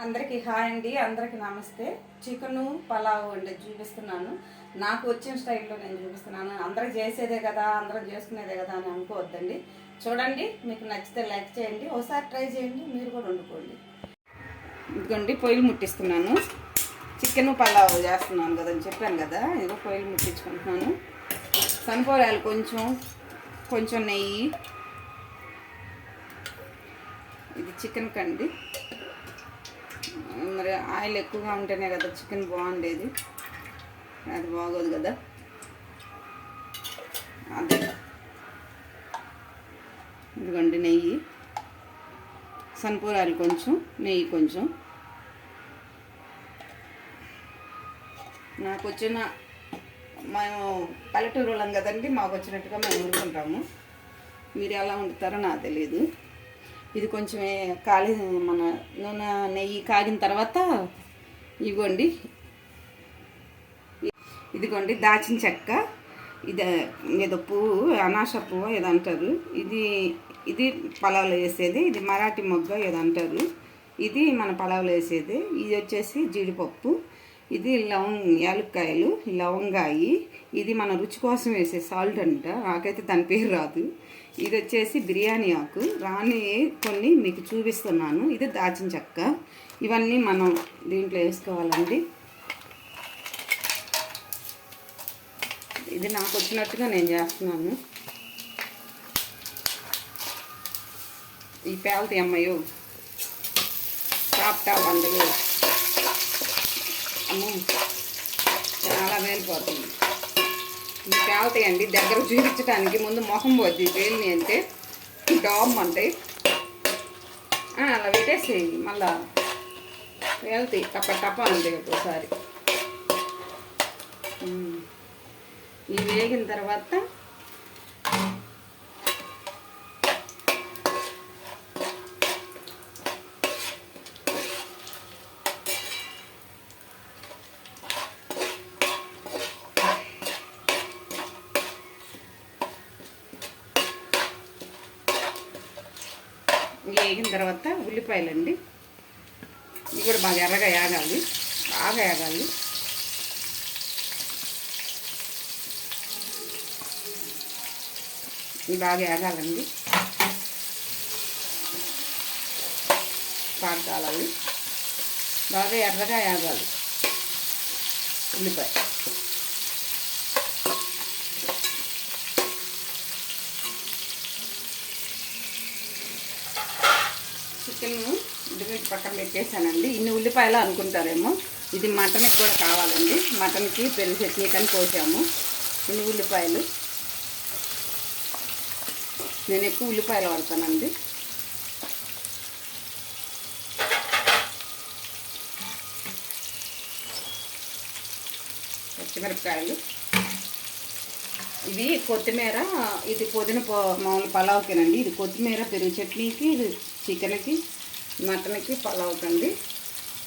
అందరికీ హాయ్ అండి, అందరికీ నమస్తే. చికెను పలావ్ అండి చూపిస్తున్నాను. నాకు వచ్చిన స్టైల్లో నేను చూపిస్తున్నాను. అందరూ చేసేదే కదా, అందరం చేసుకునేదే కదా అని అనుకోవద్దండి. చూడండి, మీకు నచ్చితే లైక్ చేయండి, ఒకసారి ట్రై చేయండి, మీరు కూడా వండుకోండి. ఇదిగోండి పొయ్యిలు ముట్టిస్తున్నాను. చికెను పలావ్ చేస్తున్నాను కదని చెప్పాను కదా, ఇదిగో పొయ్యిలు ముట్టించుకుంటున్నాను. సన్ఫ్లవర్ కొంచెం నెయ్యి, ఇది చికెన్ కండి. మరి ఆయిల్ ఎక్కువగా ఉంటేనే కదా చికెన్ బాగుండేది, అది బాగోదు కదా. అదే ఇదిగోండి నెయ్యి, సన్ఫ్లవర్ కొంచెం, నెయ్యి కొంచెం. నాకు వచ్చిన, మేము పల్లెటూరు వాళ్ళం కదండి, మాకు వచ్చినట్టుగా మేము వండుకుంటాము. మీరు ఎలా వండుతారో నాకు తెలియదు. ఇది కొంచెం మన నూనె నెయ్యి కాగిన తర్వాత ఇదిగోండి దాచిన చెక్క, ఇది ఏదో పువ్వు, అనాస పువ్వు ఏదో అంటారు. ఇది పలావులో వేసేది. ఇది మరాఠీ మొగ్గ ఏదో అంటారు. ఇది మన పలావులో వేసేది. ఇది వచ్చేసి జీడిపప్పు, ఇది యాలక్కాయలు, లవంగాయి, ఇది మన రుచి కోసం వేసే సాల్ట్ అంట, నాకైతే దాని పేరు రాదు. ఇది వచ్చేసి బిర్యానీ ఆకు, రాని కొన్ని మీకు చూపిస్తున్నాను. ఇది దాచిన చెక్క. ఇవన్నీ మనం దీంట్లో వేసుకోవాలండి. ఇది నాకు వచ్చినట్టుగా నేను చేస్తున్నాను. ఈ పేలతి అమ్మయ్యో టాప్ అందులో అమ్మో చాలా వేలిపోతుంది. ఈ పేలతాయండి, దగ్గర చూపించడానికి ముందు మొహం పోద్ది వేలిని అంటే డామ్ అంటే అలా పెట్టేసి మళ్ళా వెళ్తాయి టప్ప అంతే ఒకసారి. ఇవి వేగిన తర్వాత వేగిన తర్వాత ఉల్లిపాయలండి, ఇవి కూడా బాగా ఎర్రగా వేగాలి, బాగా వేగాలి. ఇవి బాగా వేగాలండి, బాగా కాలాలి, బాగా ఎర్రగా వేగాలి ఉల్లిపాయ. చికెన్ ఉల్లిపాయ పక్కన పెట్టేసానండి. ఇన్ని ఉల్లిపాయలు అనుకుంటారేమో, ఇది మటన్కి కూడా కావాలండి. మటన్కి పెరుగు చట్నీ కానీ పోసాము. ఇన్ని ఉల్లిపాయలు, నేను ఎక్కువ ఉల్లిపాయలు వాడతానండి. పచ్చిమిరపకాయలు, ఇది కొత్తిమీర, ఇది పుదీనా మామూలు పలావ్కేనండి. ఇది కొత్తిమీర పెరుగు చట్నీకి, ఇది చికెన్కి, మటన్కి, పలావ్కండి.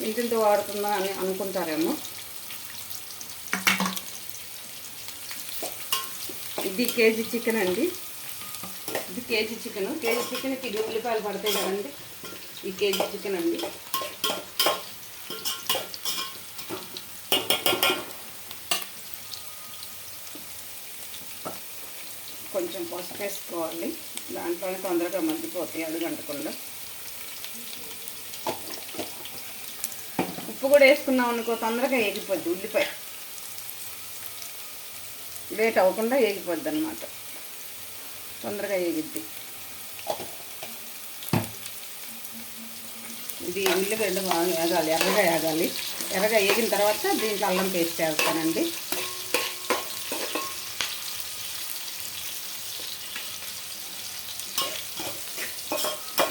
ఇంటింటి వాడుతుందా అని అనుకుంటారేమో. ఇది కేజీ చికెన్ అండి. ఇది కేజీ చికెన్కి ఇది ఉల్లిపాయలు పడతాయి కదండి. ఈ కేజీ చికెన్ అండి. కొంచెం పసుపు వేసుకోవాలి, దాంట్లోనే తొందరగా మగ్గిపోతాయి అడుగంటకుండా. ఉప్పు కూడా వేసుకున్నాం అనుకో, తొందరగా ఏగిపోద్ది ఉల్లిపాయ, లేట్ అవ్వకుండా ఏగిపోద్ది అన్నమాట, తొందరగా ఏగిద్ది. ఇది ఉల్లిగడ్డ బాగా వేగాలి, ఎర్రగా వేగాలి. ఎర్రగా వేగిన తర్వాత దీంట్లో అల్లం పేస్ట్ వేస్తానండి.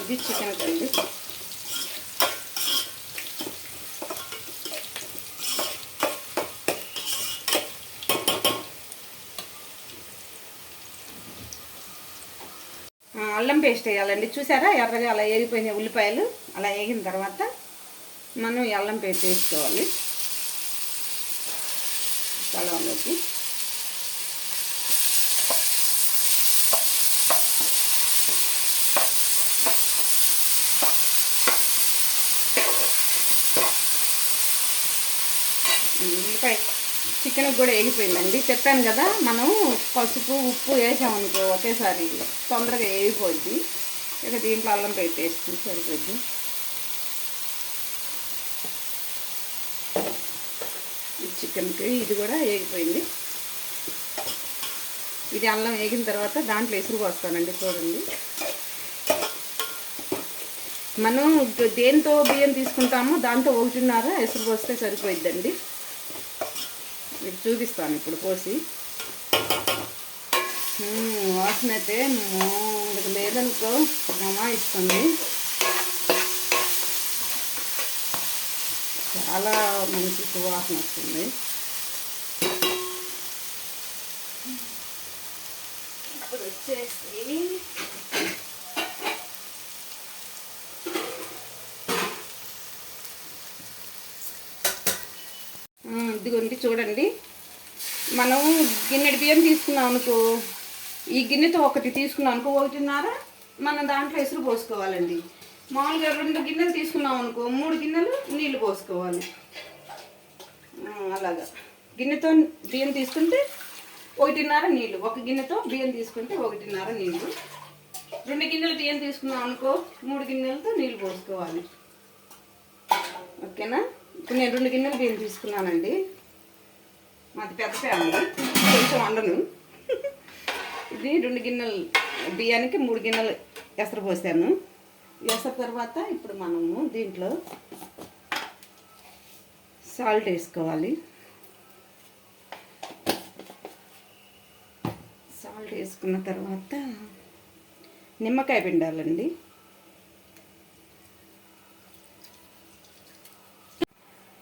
ఇది చికెన్ కండి. అల్లం పేస్ట్ వేయాలండి. చూసారా ఎర్రగా అలా వేగిపోయినాయి ఉల్లిపాయలు. అలా వేగిన తర్వాత మనం అల్లం పేస్ట్ వేసుకోవాలి పలావ్లోకి. ఉల్లిపాయ చికెన్ కూడా వేగిపోయిందండి. చెప్పాను కదా, మనం పసుపు ఉప్పు వేసామనుకో ఒకేసారి తొందరగా వేగిపోద్ది. ఇక దీంట్లో అల్లం పేస్ట్ సరిపోద్ది. చికెన్కి ఇది కూడా వేగిపోయింది. ఇది అల్లం వేగిన తర్వాత దాంట్లో ఎసురు పోస్తానండి. చూడండి, మనం దేంతో బియ్యం తీసుకుంటామో దాంతో 1.5 ఎసురు పోస్తే సరిపోయిద్దండి. మీకు చూపిస్తాను ఇప్పుడు పోసి. వాసన అయితే లేదనుకో ఇస్తుంది. చాలా మంచి సువాసన వస్తుంది. ఇప్పుడు వచ్చేసి ఇదిగోండి చూడండి, మనం గిన్నెడి బియ్యం తీసుకున్నాం అనుకో, ఈ గిన్నెతో ఒకటి తీసుకున్నాం అనుకో 1.5 మనం దాంట్లో ఎసురు పోసుకోవాలండి. మామూలుగా 2 గిన్నెలు తీసుకున్నాం అనుకో 3 గిన్నెలు నీళ్ళు పోసుకోవాలి. అలాగా గిన్నెతో బియ్యం తీసుకుంటే 1.5 నీళ్ళు, 1 గిన్నెతో బియ్యం తీసుకుంటే 1.5 నీళ్ళు. 2 గిన్నెలు బియ్యం తీసుకున్నాం అనుకో 3 గిన్నెలతో నీళ్ళు పోసుకోవాలి. ఓకేనా? ఇప్పుడు నేను 2 గిన్నెలు బియ్యం తీసుకున్నానండి. మాది పెద్ద ఫ్యామిలీ, కొంచెం వండను. ఇది 2 గిన్నెలు బియ్యానికి 3 గిన్నెలు ఎసరు పోసాను. ఎసరు తర్వాత ఇప్పుడు మనము దీంట్లో సాల్ట్ వేసుకోవాలి. సాల్ట్ వేసుకున్న తర్వాత నిమ్మకాయ పిండాలండి.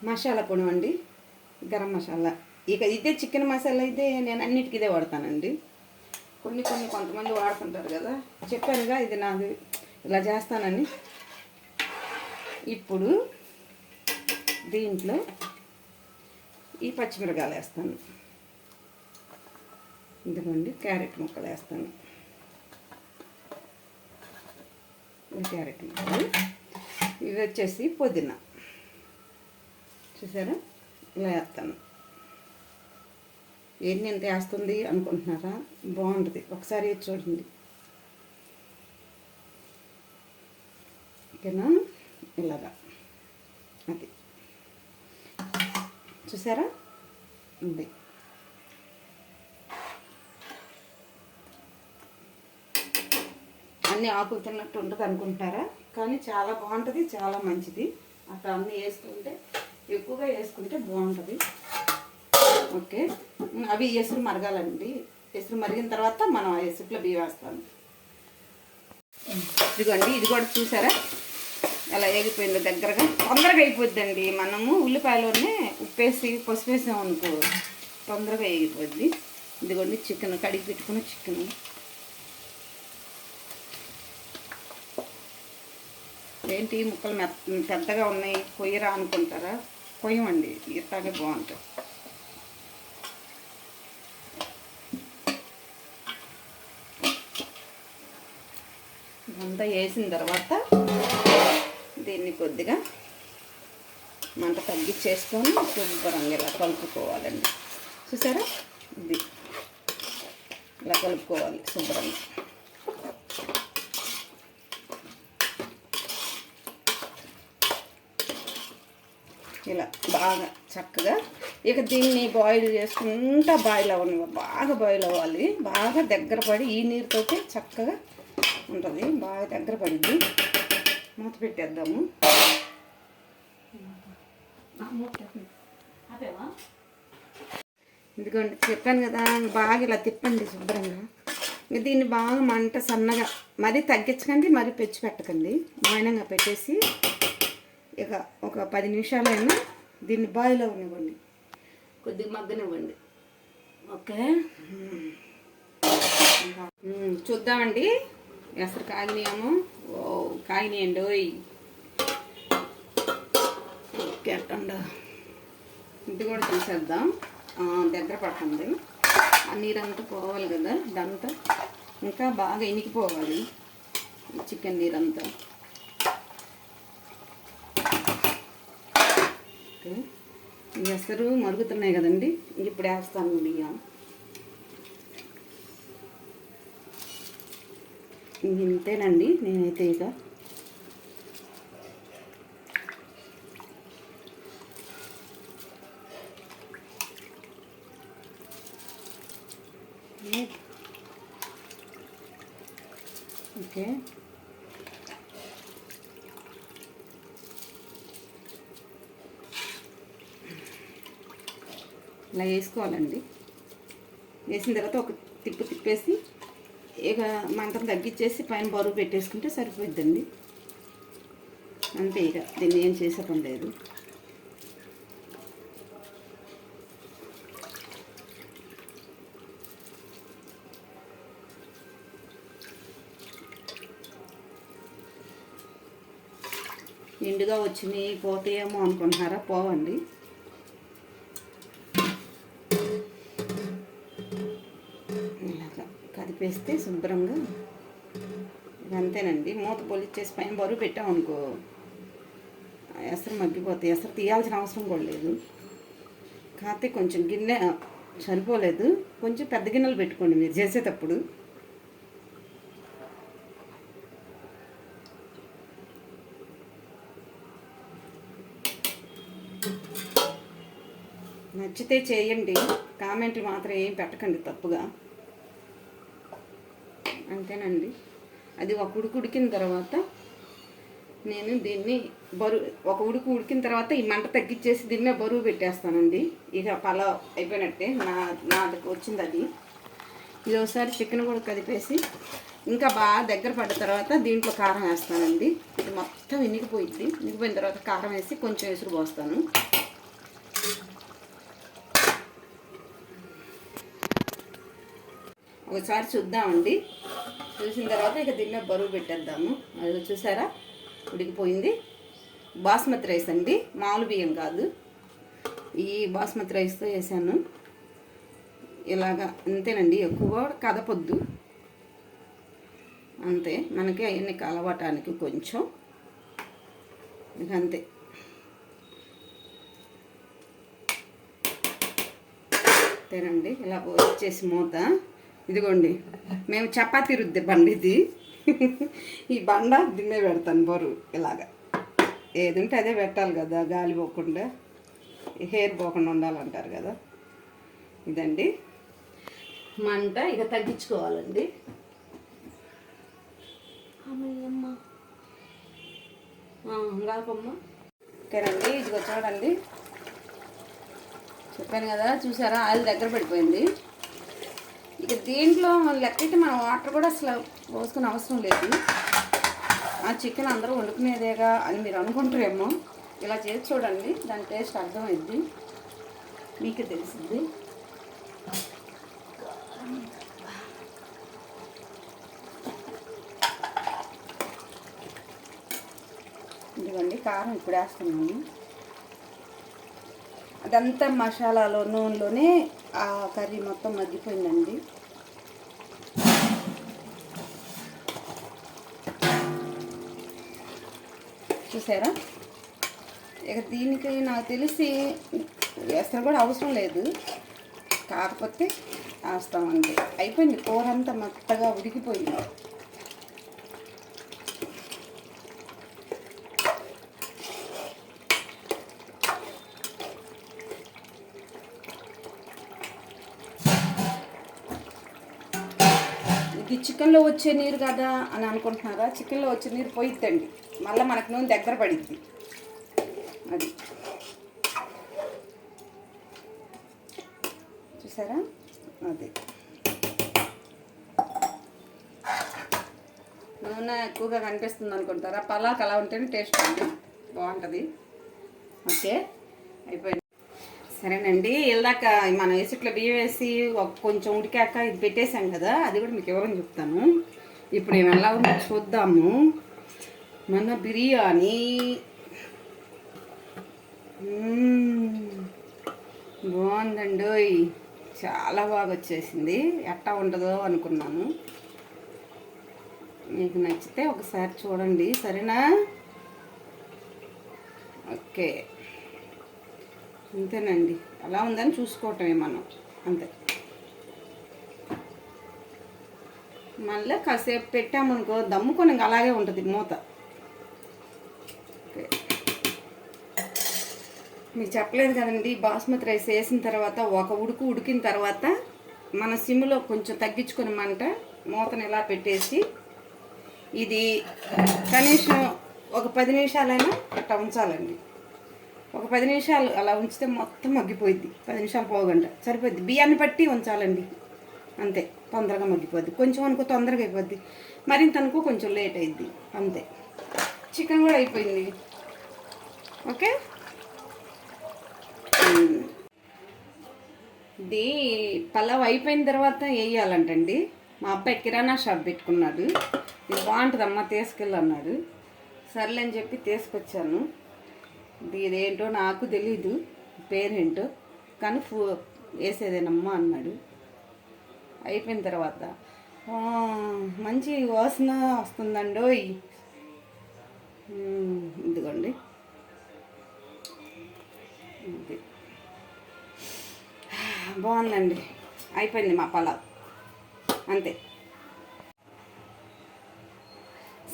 మసాలా పొడి అండి, గరం మసాలా. ఇక ఇదే చికెన్ మసాలా అయితే నేను అన్నిటికీ ఇదే వాడతానండి. కొంతమంది వాడుతుంటారు కదా, చెప్పానుగా ఇది నాది ఇలా చేస్తానని. ఇప్పుడు దీంట్లో ఈ పచ్చిమిరకాయలు వేస్తాను. ఇదిగోండి క్యారెట్ ముక్కలు వేస్తాను. క్యారెట్ ముక్కలు ఇవి వచ్చేసి పుదీనా. చూసారా, ఇలా వేస్తాను. ఏంటి ఎంత వేస్తుంది అనుకుంటున్నారా? బాగుంటుంది, ఒకసారి చూడండి. ఓకేనా? ఇలాగా అది చూసారా ఉంది. అన్నీ ఆకులు తిన్నట్టు ఉంటుంది అనుకుంటున్నారా? కానీ చాలా బాగుంటుంది, చాలా మంచిది. అట్లా అన్నీ వేసుకుంటే, ఎక్కువగా వేసుకుంటే బాగుంటుంది. ఓకే, అవి ఎసురు మరగాలండి. ఎసురు మరిగిన తర్వాత మనం ఆ ఎసురులో బియ్యం వేస్తాను. ఇదిగోండి, ఇది కూడా చూసారా ఎలా వేగిపోయిందో. దగ్గరగా తొందరగా అయిపోద్దండి. మనము ఉల్లిపాయలోనే ఉప్పేసి పసుపు వేసాం అనుకో తొందరగా వేగిపోద్ది. ఇదిగోండి చికెన్ కడిగి పెట్టుకున్న చికెన్. ఏంటి ముక్కలు పెద్దగా ఉన్నాయి కొయ్యరా అనుకుంటారా? కొయ్యమండి, ఇట్లాగే బాగుంటుంది. ఇదంతా వేసిన తర్వాత దీన్ని కొద్దిగా మంట తగ్గించేసుకొని శుభ్రంగా ఇలా కలుపుకోవాలండి. చూసారా, ఇది ఇలా కలుపుకోవాలి శుభ్రంగా. ఇలా బాగా చక్కగా. ఇక దీన్ని బాయిల్ చేసుకుంటా బాయిల్ బాగా బాయిల్ అవ్వాలి. బాగా దగ్గర పడి ఈ నీరుతోటి చక్కగా ఉంటుంది. బాగా దగ్గర పడింది. మూత పెట్టేద్దాము. ఇదిగోండి చెప్పాను కదా, బాగా ఇలా తిప్పండి శుభ్రంగా. దీన్ని బాగా మంట సన్నగా, మరీ తగ్గించకండి మరీ పెంచి పెట్టకండి. మైనంగా పెట్టేసి ఇక ఒక 10 నిమిషాలైనా దీన్ని బాయిల్ అవ్వనివ్వండి, కొద్దిగా మగ్గనివ్వండి. ఓకే, చూద్దామండి. ఎసరు కాగినాయేమో. ఓ కాగినాయండి. ఓయ్ ఓకే అట్టండి. ఇది కూడా తీసేద్దాం. దగ్గర పడుతుంది. ఆ నీరంతా పోవాలి కదా, ఇదంతా ఇంకా బాగా ఇనికిపోవాలి చికెన్ నీరంతా. ఓకే, ఎసరు మరుగుతున్నాయి కదండి, ఇప్పుడు వేస్తాను బియ్యం. ఇంతేనండి నేనైతే ఇక ఓకే. ఇలా వేసుకోవాలండి. వేసిన తర్వాత ఒక తిప్పేసి ఇక మంటను తగ్గించేసి పైన బరువు పెట్టేసుకుంటే సరిపోద్దండి. అంతే, ఇక దీన్ని ఏం చేసే పని లేదు. ఎండుగా వచ్చినాయి పోతాయేమో అనుకుంటున్నారా? పోవండి. ఇలాగా కదిపేస్తే శుభ్రంగా అంతేనండి. మూత పొలిచ్చేసి పైన బరువు పెట్టామనుకో ఎసరు మగ్గిపోతాయి. ఎసరు తీయాల్సిన అవసరం కూడా లేదు. కాకపోతే కొంచెం గిన్నె సరిపోలేదు, కొంచెం పెద్ద గిన్నెలు పెట్టుకోండి మీరు చేసేటప్పుడు. నచ్చితే చేయండి, కామెంట్లు మాత్రం ఏం పెట్టకండి తప్పుగా. అంతేనండి. అది ఒక ఉడికిన తర్వాత నేను దీన్ని ఒక ఉడికిన తర్వాత ఈ మంట తగ్గించేసి దీన్నే బరువు పెట్టేస్తానండి. ఇక పలావ్ అయిపోయినట్టే. నాది వచ్చింది అది. ఇది ఒకసారి చికెన్ కూడా కదిపేసి ఇంకా బాగా దగ్గర పడ్డ తర్వాత దీంట్లో కారం వేస్తానండి. ఇది మొత్తం ఇనిగిపోయిన తర్వాత కారం వేసి కొంచెం ఎసురు పోస్తాను. ఒకసారి చూద్దామండి. చూసిన తర్వాత ఇక దీన్ని బరువు పెట్టేద్దాము. అది చూసారా, ఉడికిపోయింది. బాస్మతి రైస్ అండి, మామూలు బియ్యం కాదు. ఈ బాస్మతి రైస్తో వేసాను. ఇలాగా అంతేనండి, ఎక్కువ కదపొద్దు. అంతే, మనకి అవన్నీ కలవటానికి కొంచెం ఇక అంతే. అంతేనండి. ఇలా వచ్చేసి మూత. ఇదిగోండి, మేము చపాతీ రుద్దే బండ ఇది. ఈ బండ దిన్నే పెడతాను బరువు. ఇలాగా ఏది ఉంటే అదే పెట్టాలి కదా, గాలి పోకుండా హెయిర్ పోకుండా ఉండాలంటారు కదా. ఇదండి మంట. ఇక తగ్గించుకోవాలండి. అమ్మమ్మ ఇంకాపమ్మ. ఓకేనండి, ఇదిగో చూడండి, చెప్పాను కదా, చూసారా ఆయిల్ దగ్గర పడిపోయింది. ఇక దీంట్లో లెక్కైతే మనం వాటర్ కూడా అసలు పోసుకునే అవసరం లేదు. ఆ చికెన్ అందరూ వండుకునేదేగా అని మీరు అనుకుంటారేమో. ఇలా చేసి చూడండి, దాని టేస్ట్ అర్థమైద్ది, మీకు తెలిసింది. ఇదిగోండి కారం ఇప్పుడు వేస్తున్నాను. అదంతా మసాలాలో నూనెలోనే ఆ కర్రీ మొత్తం మగ్గిపోయిందండి. చూసారా, ఇక దీనికి నాకు తెలిసి ఎసరు కూడా అవసరం లేదు, కాకపోతే వేస్తామండి. అయిపోయింది, కూర అంతా మెత్తగా ఉడికిపోయింది. ఇది చికెన్లో వచ్చే నీరు కదా అని అనుకుంటున్నారా? చికెన్లో వచ్చే నీరు పోయిద్దండి, మళ్ళీ మనకు నూనె దగ్గర పడిద్ది. అది చూసారా, అది నూనె ఎక్కువగా కనిపిస్తుంది అనుకుంటారా? పలాక్ అలా ఉంటేనే టేస్ట్ ఉంది, బాగుంటుంది. ఓకే, అయిపోయింది. సరేనండి, ఇందాక మనం ఇసుట్లో బియ్యం వేసి కొంచెం ఉడికాక ఇది పెట్టేసాం కదా, అది కూడా మీకు ఎవరని చెప్తాను. ఇప్పుడు మేము ఎలా ఉందో చూద్దాము. మన బిర్యానీ బాగుందండి, చాలా బాగా వచ్చేసింది. ఎట్టా ఉంటుందో అనుకున్నాను. మీకు నచ్చితే ఒకసారి చూడండి, సరేనా? ఓకే, అంతేనండి, అలా ఉందని చూసుకోవటమే మనం, అంతే. మళ్ళీ కాసేపు పెట్టామనుకో దమ్ముకొని ఇంక అలాగే ఉంటుంది మూత. ఓకే, మీకు చెప్పలేదు కదండి, బాస్మతి రైస్ వేసిన తర్వాత ఒక ఉడికిన తర్వాత మన సిమ్లో కొంచెం తగ్గించుకొని మంట మూతను ఇలా పెట్టేసి ఇది కనీసం ఒక 10 నిమిషాలైనా అట్లా ఉంచాలండి. ఒక 10 నిమిషాలు అలా ఉంచితే మొత్తం మగ్గిపోయిద్ది. 10 నిమిషాలు పోగంట సరిపోద్ది. బియ్యాన్ని బట్టి ఉంచాలండి, అంతే. తొందరగా మగ్గిపోద్ది. కొంచెం అనుకో తొందరగా అయిపోద్ది, మరింత అనుకో కొంచెం లేట్ అయిద్ది, అంతే. చికెన్ కూడా అయిపోయింది. ఓకే, ఇది పలావ్ అయిపోయిన తర్వాత వేయాలంటండి. మా అబ్బాయి కిరాణా షాప్ పెట్టుకున్నాడు, ఇది బాగుంటుందమ్మా తీసుకెళ్ళన్నాడు. సర్లే అని చెప్పి తీసుకొచ్చాను. ఇదేంటో నాకు తెలీదు, పేరేంటో, కానీ వేసేదేనమ్మా అన్నాడు. అయిపోయిన తర్వాత మంచి వాసన వస్తుందండోయ్. ఇదిగోండి, ఇది బాగుందండి. అయిపోయింది మా పలావ్, అంతే.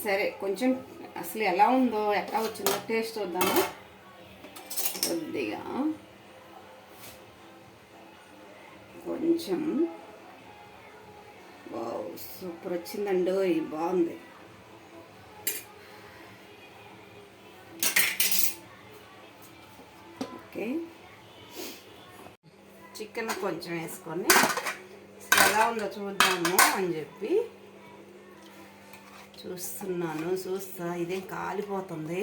సరే, కొంచెం అసలు ఎలా ఉందో ఎట్లా వచ్చిందో టేస్ట్ చూద్దాము. కొద్దిగా కొంచెం సూపర్ వచ్చిందండో, బాగుంది. ఓకే, చికెన్ కొంచెం వేసుకొని ఎలా ఉందో చూద్దాము అని చెప్పి చూస్తా. ఇదేం కాలిపోతుంది.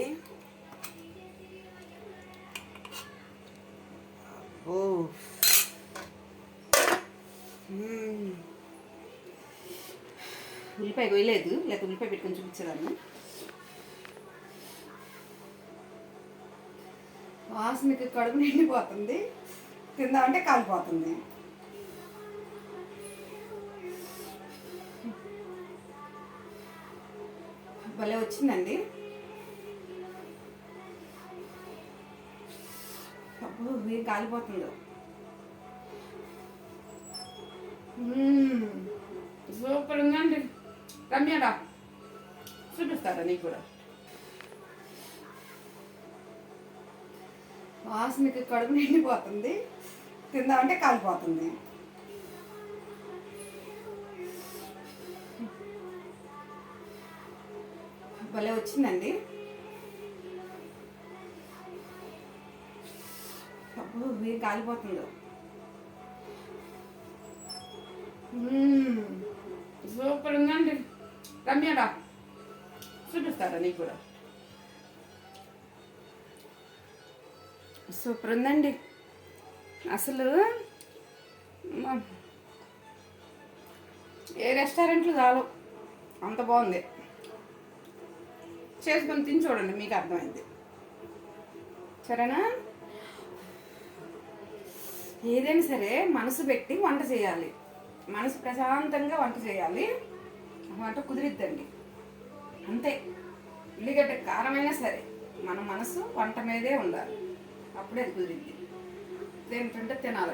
ఓ, ఉల్లిపాయ కొయ్యలేదు, లేకపోతే ఉల్లిపాయ పెట్టుకొని చూపించేదాన్ని. వాసనకి కడుపు నిండిపోతుంది, తిందామంటే కాలిపోతుంది. భలే వచ్చిందండి. అప్పుడు ఏం కాలిపోతుందో. సూపర్ ఉందండి. రమ్యడా చూపిస్తారా నీకు కూడా? వాసనకి కడుపు నిండిపోతుంది, తిందామంటే కాలిపోతుంది. భలే వచ్చిందండి. అప్పుడు ఏం కాలిపోతుందో. సూపర్ ఉందండి. రమ్యడా చూపిస్తారా నీకు కూడా? సూపర్ ఉందండి. అసలు ఏ రెస్టారెంట్లు చాలు, అంత బాగుంది. చేసుకొని తిని చూడండి, మీకు అర్థమైంది. సరేనా? ఏదైనా సరే మనసు పెట్టి వంట చేయాలి, మనసు ప్రశాంతంగా వంట చేయాలి. వంట కుదిరిద్దండి, అంతే. ఉల్లిగడ్డ కారమైనా సరే మన మనసు వంట మీదే ఉండాలి, అప్పుడే అది కుదిరిద్ది. ఏంటంటే తినాలి.